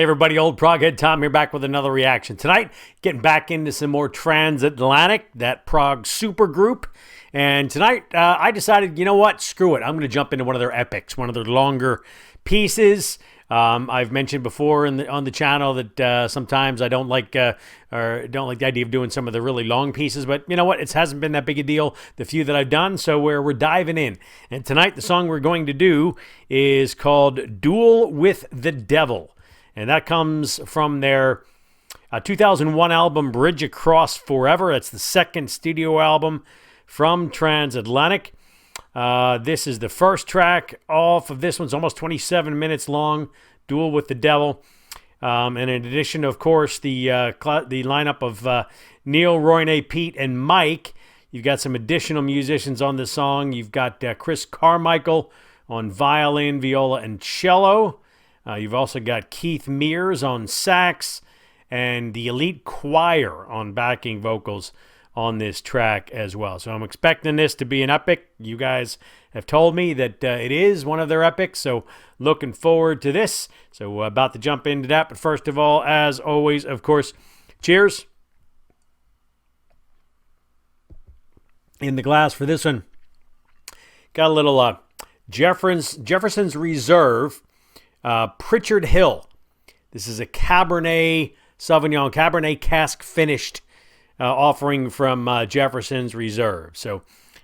Hey everybody, old Proghead Tom here, back with another reaction. Tonight, getting back into some more Transatlantic, that Prog super group. And tonight, I decided, you know what, screw it. I'm going to jump into one of their epics, one of their longer pieces. I've mentioned before on the channel that sometimes I don't like the idea of doing some of the really long pieces, but you know what? It hasn't been that big a deal, the few that I've done, so we're diving in. And tonight, the song we're going to do is called Duel with the Devil. And that comes from their 2001 album, Bridge Across Forever. It's the second studio album from Transatlantic. This is the first track off of this one's almost 27 minutes long, Duel with the Devil. And in addition, of course, the lineup of Neil, Royne, Pete, and Mike. You've got some additional musicians on this song. You've got Chris Carmichael on violin, viola, and cello. You've also got Keith Mears on sax and the Elite Choir on backing vocals on this track as well. So I'm expecting this to be an epic. You guys have told me that it is one of their epics, so looking forward to this. So about to jump into that, but first of all, as always, of course, cheers. In the glass for this one, got a little Jefferson's Reserve, Pritchard Hill. This is a Cabernet Sauvignon, Cabernet cask finished offering from Jefferson's Reserve. So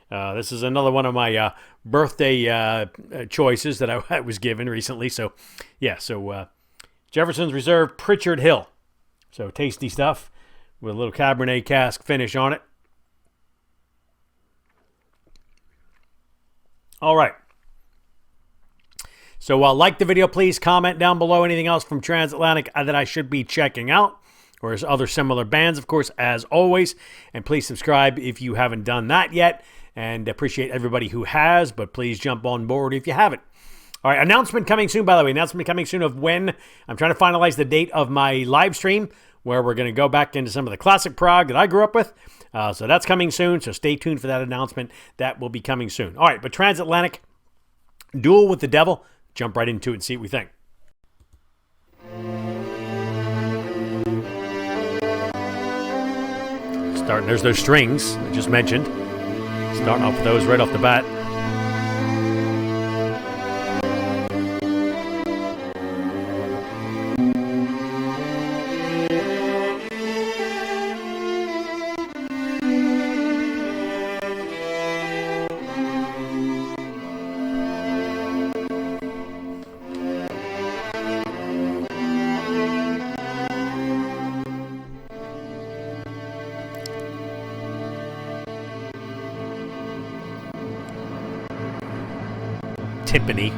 this is another one of my birthday choices that I was given recently. So yeah, so Jefferson's Reserve, Pritchard Hill. So tasty stuff with a little Cabernet cask finish on it. All right. So like the video, please comment down below anything else from Transatlantic that I should be checking out, or other similar bands, of course, as always. And please subscribe if you haven't done that yet. And appreciate everybody who has, but please jump on board if you haven't. All right, announcement coming soon, by the way. Announcement coming soon of when. I'm trying to finalize the date of my live stream, where we're going to go back into some of the classic prog that I grew up with. So that's coming soon, so stay tuned for that announcement. That will be coming soon. All right, but Transatlantic, Duel with the Devil. Jump right into it and see what we think. There's those strings I just mentioned. Starting off with those right off the bat. Timpani.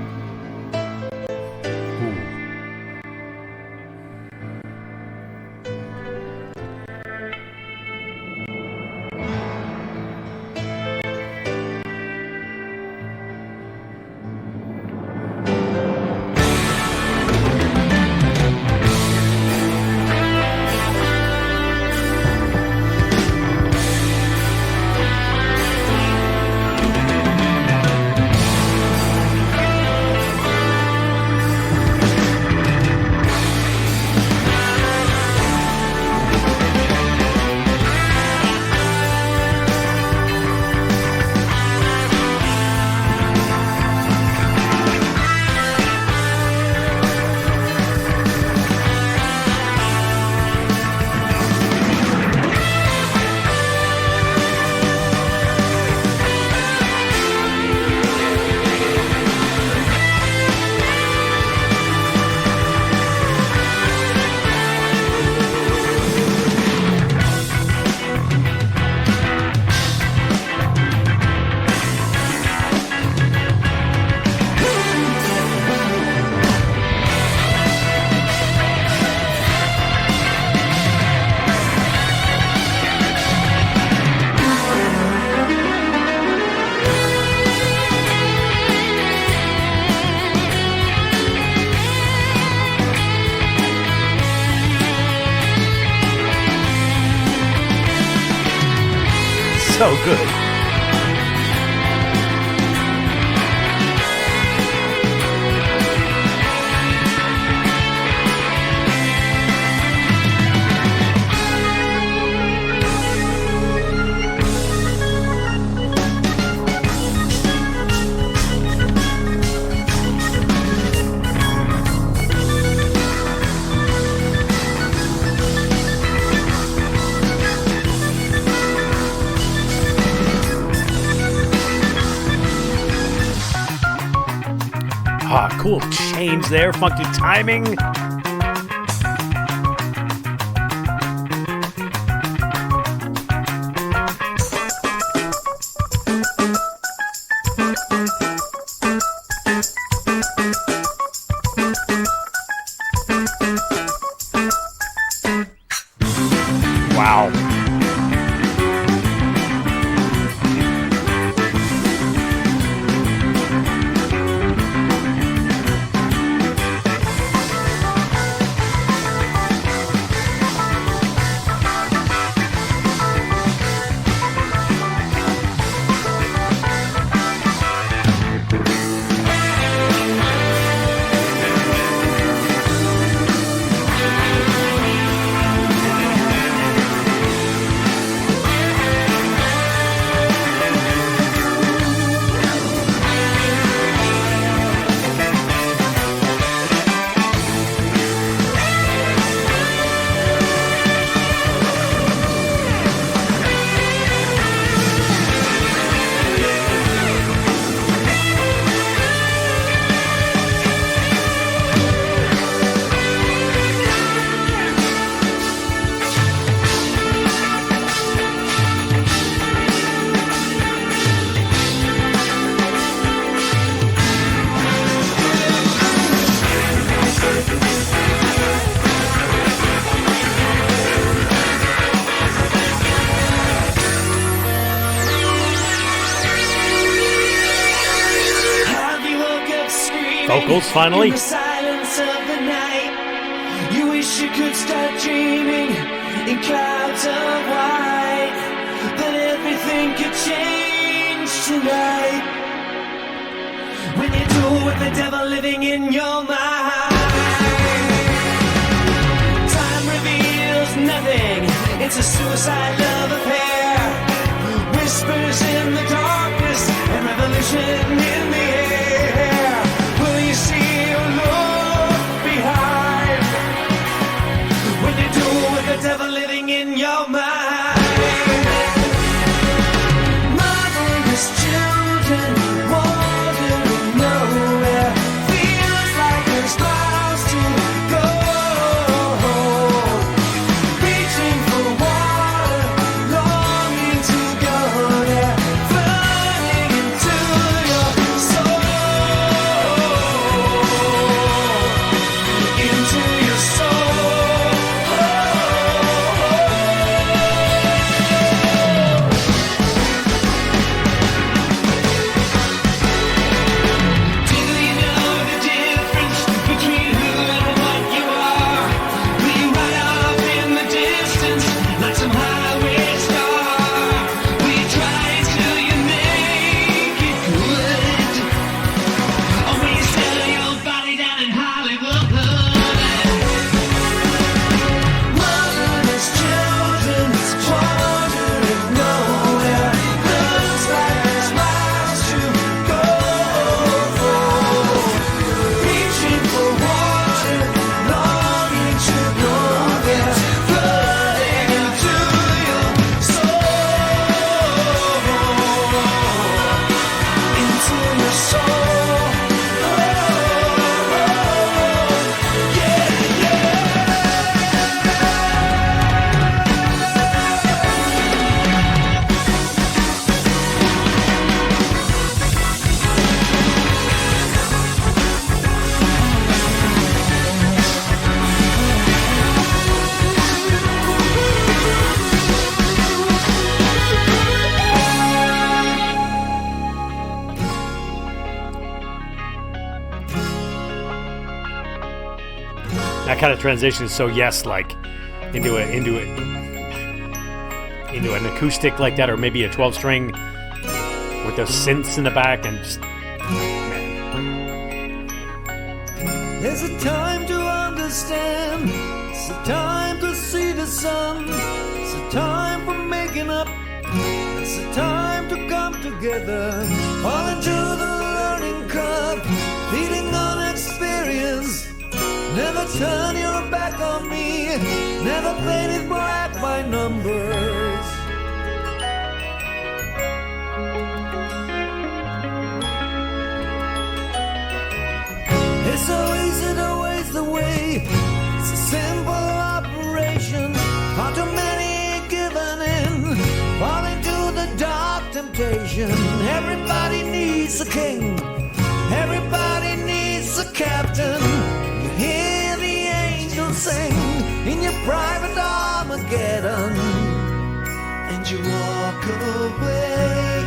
So good. Cool change there, funky timing. Wow. Vocals finally. In the silence of the night, you wish you could start dreaming in clouds of white. But everything could change tonight when you duel with the devil living in your mind. Time reveals nothing. It's a suicide love affair. Whispers in the darkness and revolution in the air. Will you see or look behind when you duel with the devil living in your mind? Motherless children wandering nowhere. Feels like there's miles to go. Reaching for water, longing to go there. Flooding into your soul. Into your soul. Do you know the difference between who and what you are? Will you ride off in the distance like some highway star? Will you try till you make it good? Or will you sell your body down in Hollywood? Motherless children wandering nowhere. Looks like there's miles to go. Reaching for water, longing to go there. Flooding into your soul. Into your soul. Yeah, yeah. That kind of transition is so yes-like into an acoustic like that, or maybe a 12-string with those synths in the back, and just, man. There's a time to understand. It's a time to see the sun. It's a time for making up. It's a time to come together. Fall into the learning curve, feeding on experience. Never turn your back on me. Never paint it black by numbers. needs a king. Everybody needs a captain. You hear the angels sing in your private Armageddon, and you walk away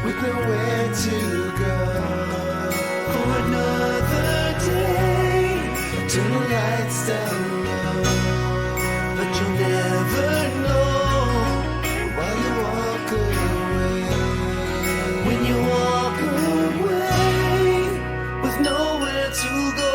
with nowhere to go. For another day, turn the lights down low, but you'll never know while you walk away. When you walk away with nowhere to go.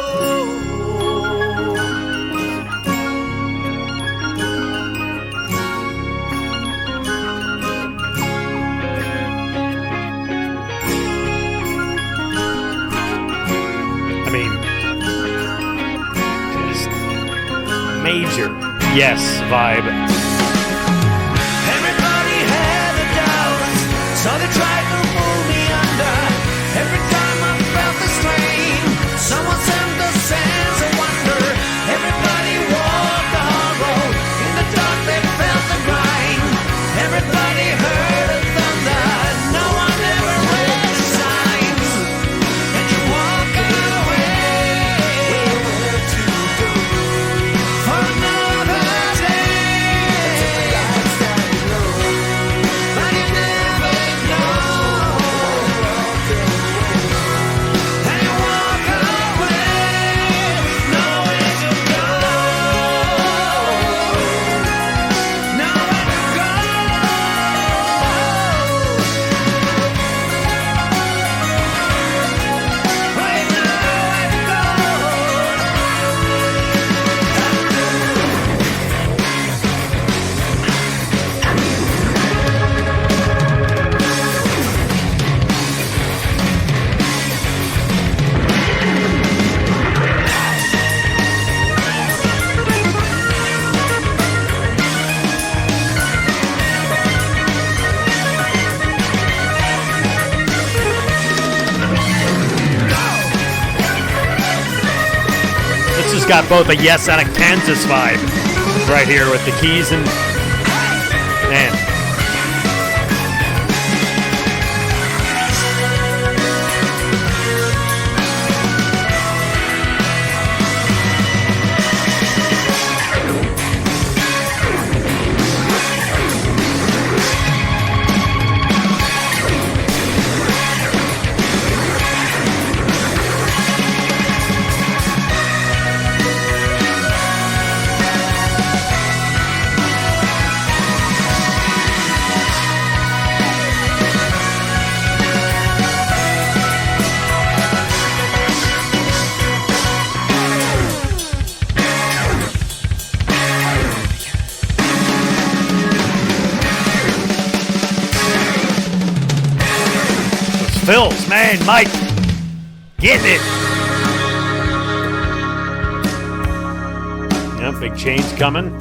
I mean, just major yes vibe. Everybody had a doubt, so they tried to pull me under. Every time I felt the strain, someone sent the sense of wonder. Everybody walked the road, in the dark they felt the grind. Everybody heard the thunder, no one ever read the signs. And you walk away, where to go for another day. But you never know. And you walk away, nowhere to go. Nowhere to go. Right, nowhere to go. This has got both a yes and a Kansas vibe right here with the keys and man. Phils, man, Mike, getting it. Yeah, big change coming.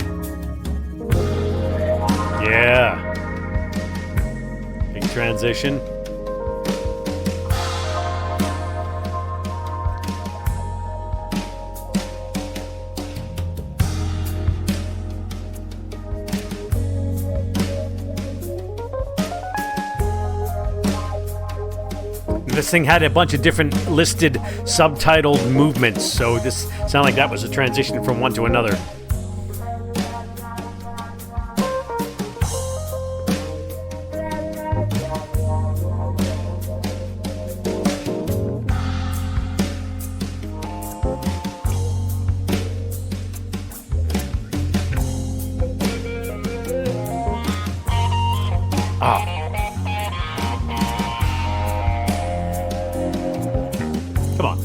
Yeah. Big transition. This thing had a bunch of different listed subtitled movements, so this sounded like that was a transition from one to another. Ah. Come on.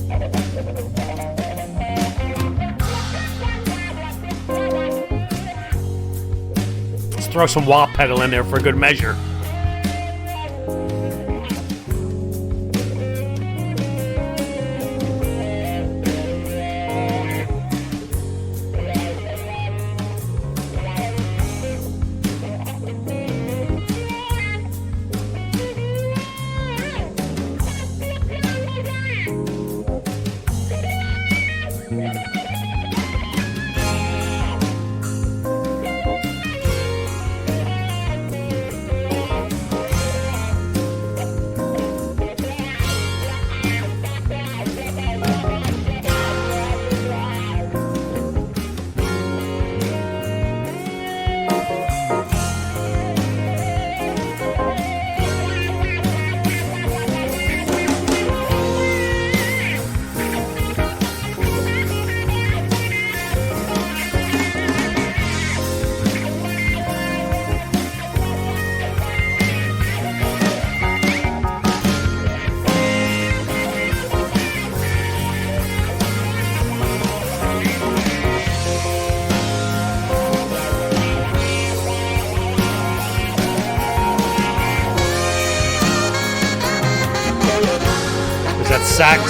Let's throw some wah pedal in there for a good measure. that sax?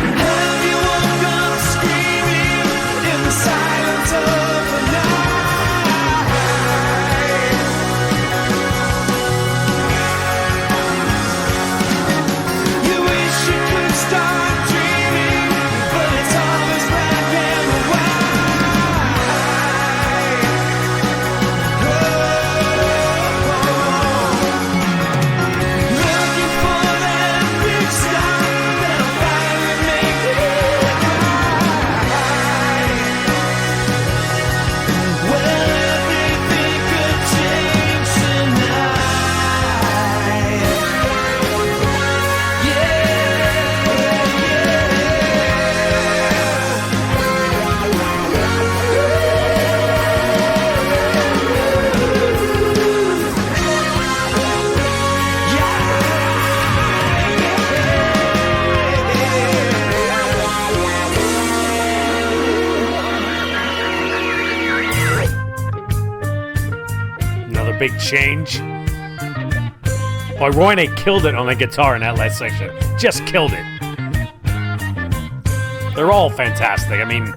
Have you woke up screaming in the silence of the night? You wish you could start dreaming, but it's always black and white. Looking for that big sky that'll finally make it right. Well, everything could change tonight. Another big change. Boy, Royne killed it on the guitar in that last section. Just killed it. They're all fantastic. I mean,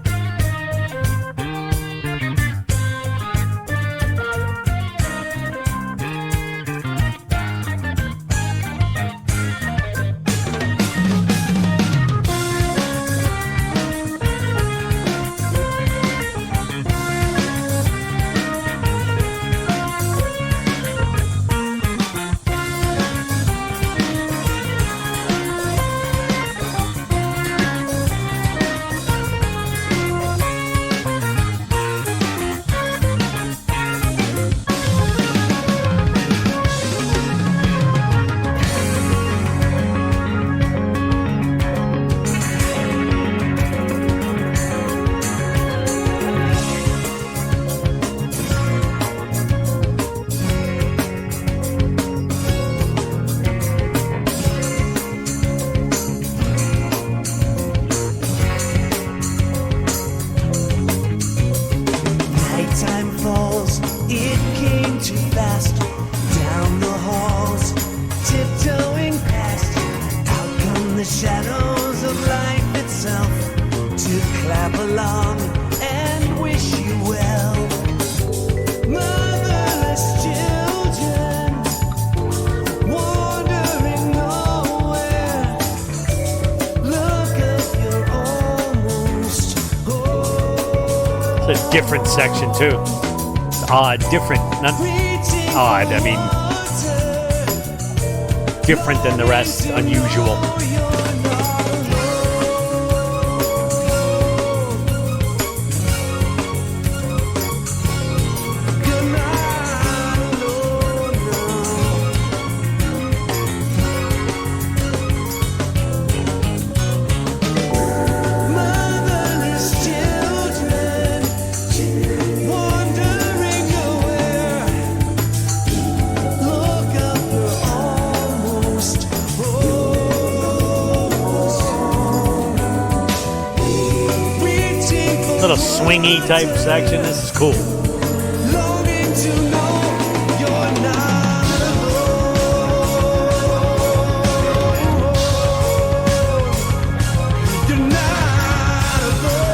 Nighttime falls, it came too fast. Down the halls, tiptoeing past. Out come the shadows of life itself to clap along and wish you well. Motherless children, wandering nowhere. Look up, you're almost home. it's a different section too. It's odd, different. Not odd, I mean, different than the rest, unusual. Little swingy type section. This is cool. Longing to know you're not alone. You're not alone.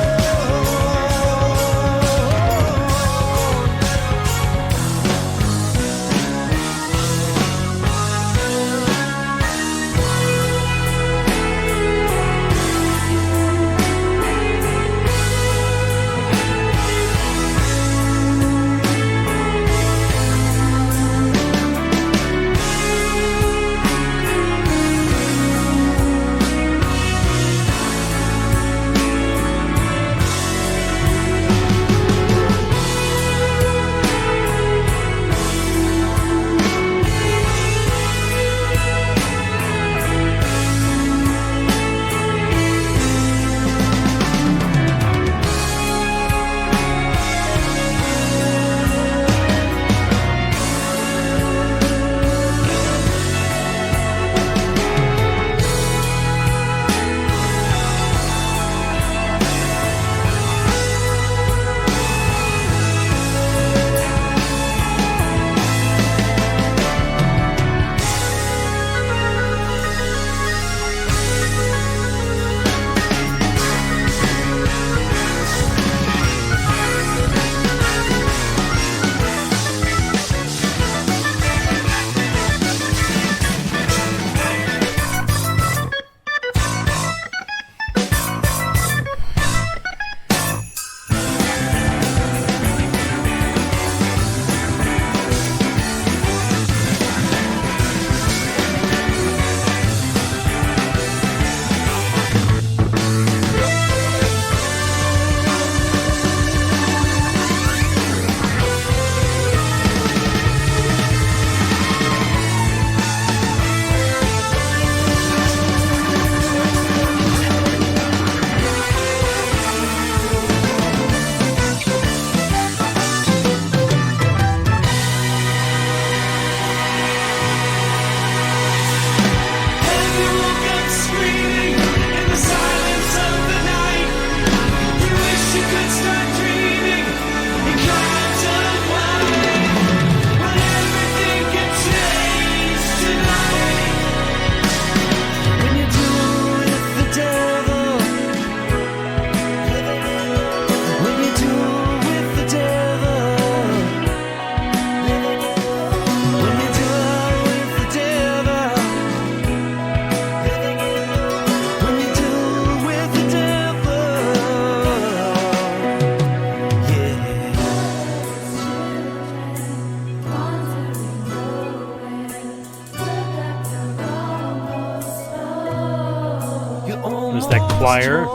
that choir.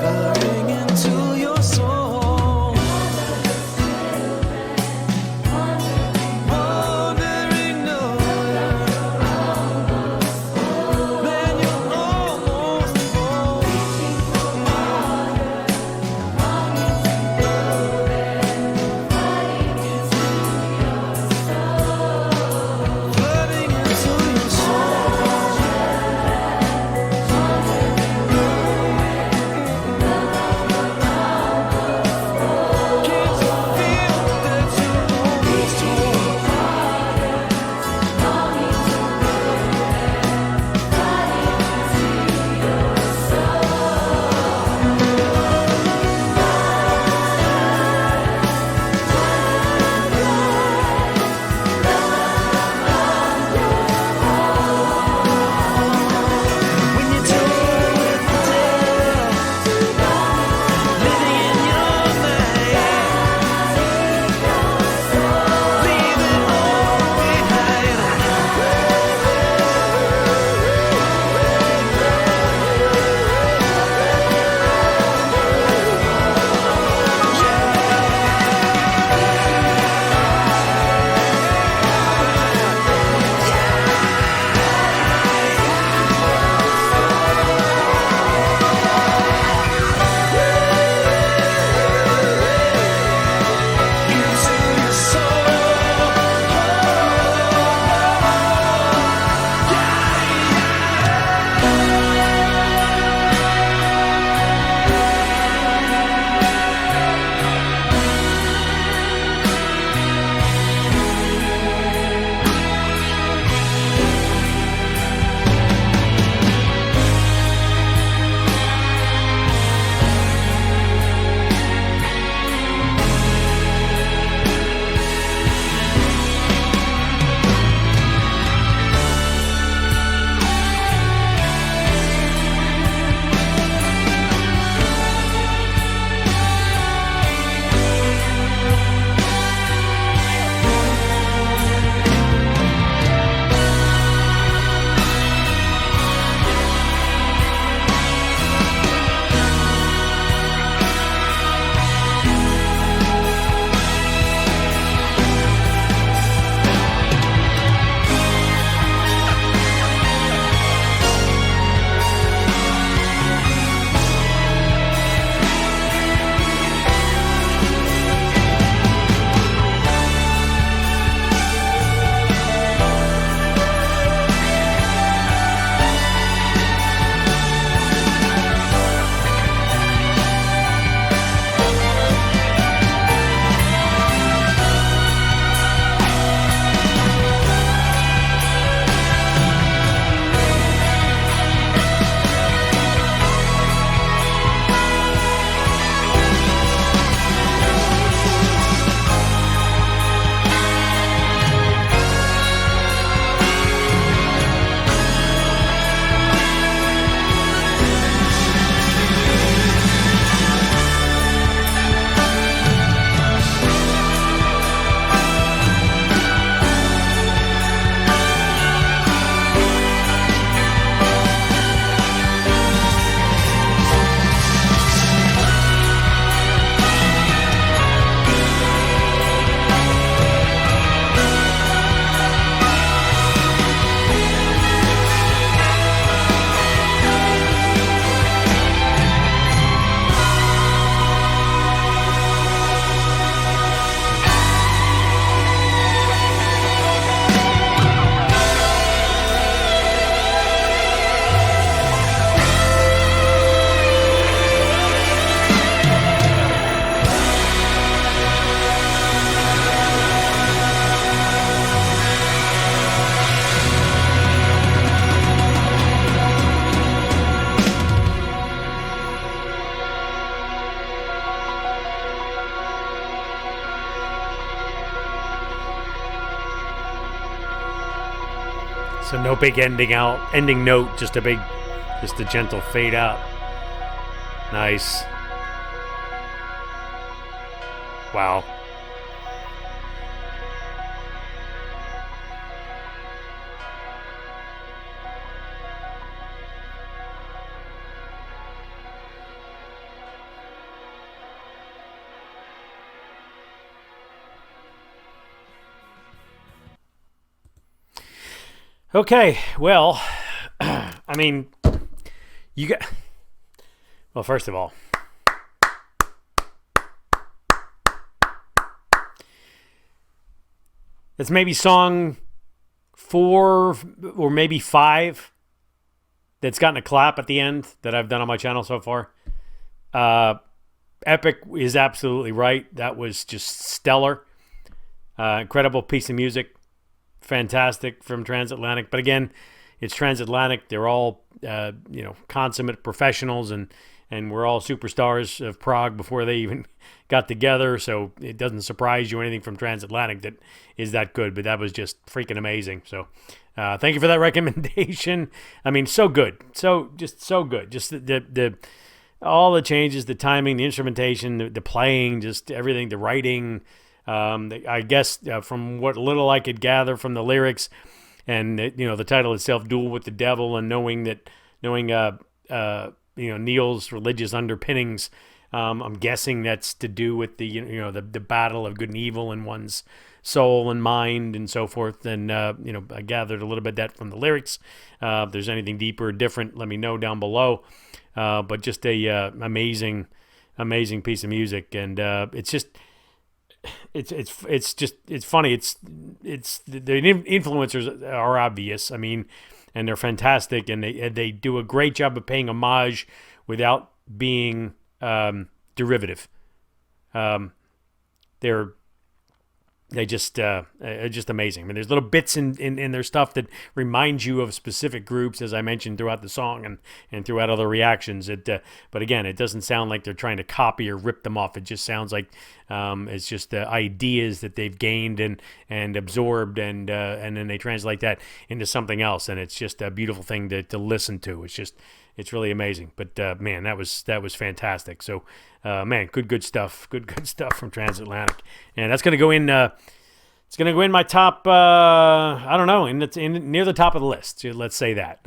Flooding into your soul. Wandering nowhere. Man, you're almost home. Flooding into your soul. Can't you feel that you're almost home? When you tour with the devil, living in your mind, leave it all behind. Into your soul. So no big ending note, just a gentle fade out. Nice. Wow. Okay, well, I mean, you got. Well, first of all, it's maybe song 4 or maybe 5 that's gotten a clap at the end that I've done on my channel so far. Epic is absolutely right. That was just stellar. Incredible piece of music. Fantastic from Transatlantic. But again, it's Transatlantic. They're all, consummate professionals, and we're all superstars of Prog before they even got together. So it doesn't surprise you anything from Transatlantic that is that good. But that was just freaking amazing. So thank you for that recommendation. I mean, so good. So good. Just the all the changes, the timing, the instrumentation, the playing, just everything, the writing. I guess from what little I could gather from the lyrics, and the title itself, "Duel with the Devil," and knowing Neil's religious underpinnings, I'm guessing that's to do with the battle of good and evil in one's soul and mind and so forth. And I gathered a little bit of that from the lyrics. If there's anything deeper or different, let me know down below. But just a amazing piece of music, and it's just. It's funny. It's the influencers are obvious. I mean, and they're fantastic, and they do a great job of paying homage without being derivative. They're just amazing. I mean, there's little bits in their stuff that remind you of specific groups, as I mentioned throughout the song and throughout other reactions. But again, it doesn't sound like they're trying to copy or rip them off. It just sounds like it's just the ideas that they've gained and absorbed, and then they translate that into something else, and it's just a beautiful thing to listen to. It's really amazing. But man, that was fantastic. So man, good stuff. Good stuff from Transatlantic, and that's gonna go in. It's gonna go in my top. I don't know, near the top of the list. Let's say that.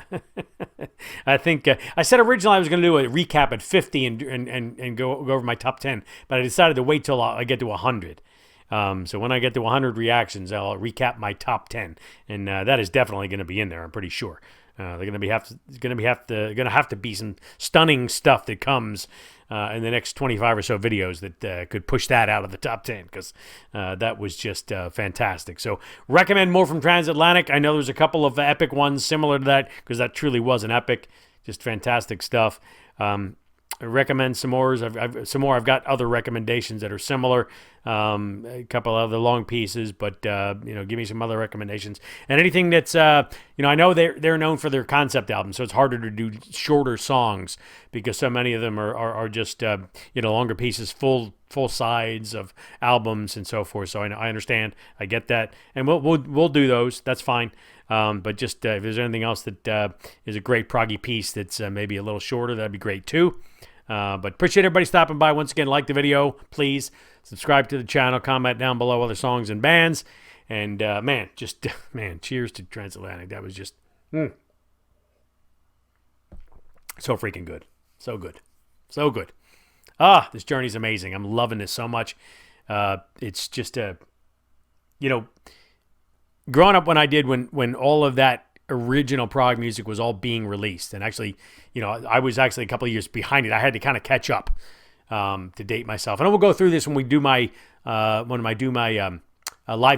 I think I said originally I was gonna do a recap at 50 and go over my top 10, but I decided to wait till I get to 100. So when I get to 100 reactions, I'll recap my top 10, and that is definitely going to be in there. I'm pretty sure. They're going to have to be some stunning stuff that comes in the next 25 or so videos that could push that out of the top 10, because that was just fantastic. So recommend more from Transatlantic. I know there's a couple of epic ones similar to that, because that truly was an epic. Just fantastic stuff. I recommend some more. I've got other recommendations that are similar. A couple other long pieces, but give me some other recommendations. And anything that's I know they're known for their concept albums, so it's harder to do shorter songs because so many of them are just longer pieces, full sides of albums and so forth. So I understand, I get that, and we'll do those. That's fine. But just if there's anything else that is a great proggy piece that's maybe a little shorter, that'd be great too. But appreciate everybody stopping by. Once again, like the video, please. Subscribe to the channel, comment down below other songs and bands. And man, cheers to Transatlantic. That was just so freaking good. So good. So good. This journey's amazing. I'm loving this so much. It's just growing up when I did, when all of that original prog music was all being released, and actually, I was actually a couple of years behind it. I had to kind of catch up to date myself, and we'll go through this when we do my live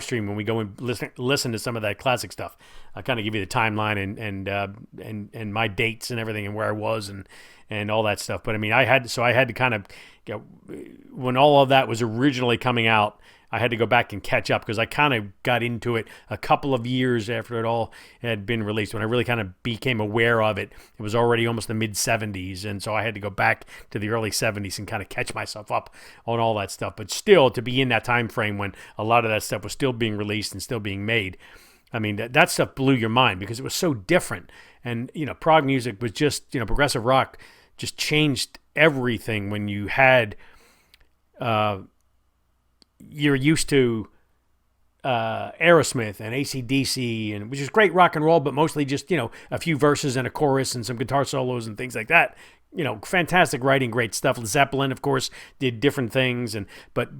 stream, when we go and listen to some of that classic stuff. I'll kind of give you the timeline and my dates and everything, and where I was and all that stuff. But I mean, I had to kind of, when all of that was originally coming out, I had to go back and catch up, because I kind of got into it a couple of years after it all had been released. When I really kind of became aware of it, it was already almost the mid-'70s, and so I had to go back to the early '70s and kind of catch myself up on all that stuff. But still, to be in that time frame when a lot of that stuff was still being released and still being made, I mean, that stuff blew your mind, because it was so different. And prog music was just, progressive rock just changed everything. When you had you're used to Aerosmith and AC/DC, and which is great rock and roll, but mostly just a few verses and a chorus and some guitar solos and things like that. Fantastic writing, great stuff. Zeppelin, of course, did different things, but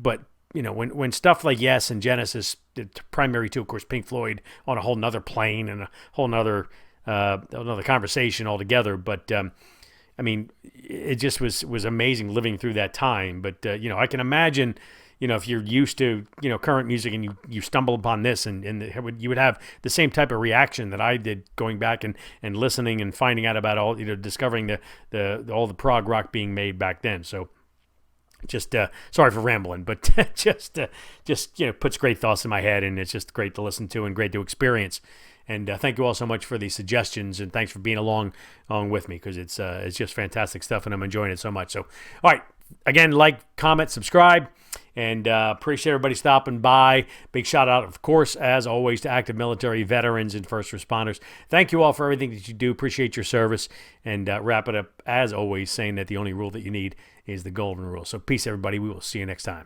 when stuff like Yes and Genesis, the primary two, of course, Pink Floyd, on a whole nother plane and a whole nother another conversation altogether. But I mean, it just was amazing living through that time. But I can imagine, if you're used to current music and you stumble upon this, and you would have the same type of reaction that I did going back and listening and finding out about all, discovering all the prog rock being made back then. So. Just sorry for rambling, but just puts great thoughts in my head, and it's just great to listen to and great to experience. And thank you all so much for the suggestions, and thanks for being along with me, because it's just fantastic stuff, and I'm enjoying it so much. So, all right, again, like, comment, subscribe, and appreciate everybody stopping by. Big shout out, of course, as always, to active military veterans and first responders. Thank you all for everything that you do. Appreciate your service, and wrap it up, as always, saying that the only rule that you need is the golden rule. So peace, everybody. We will see you next time.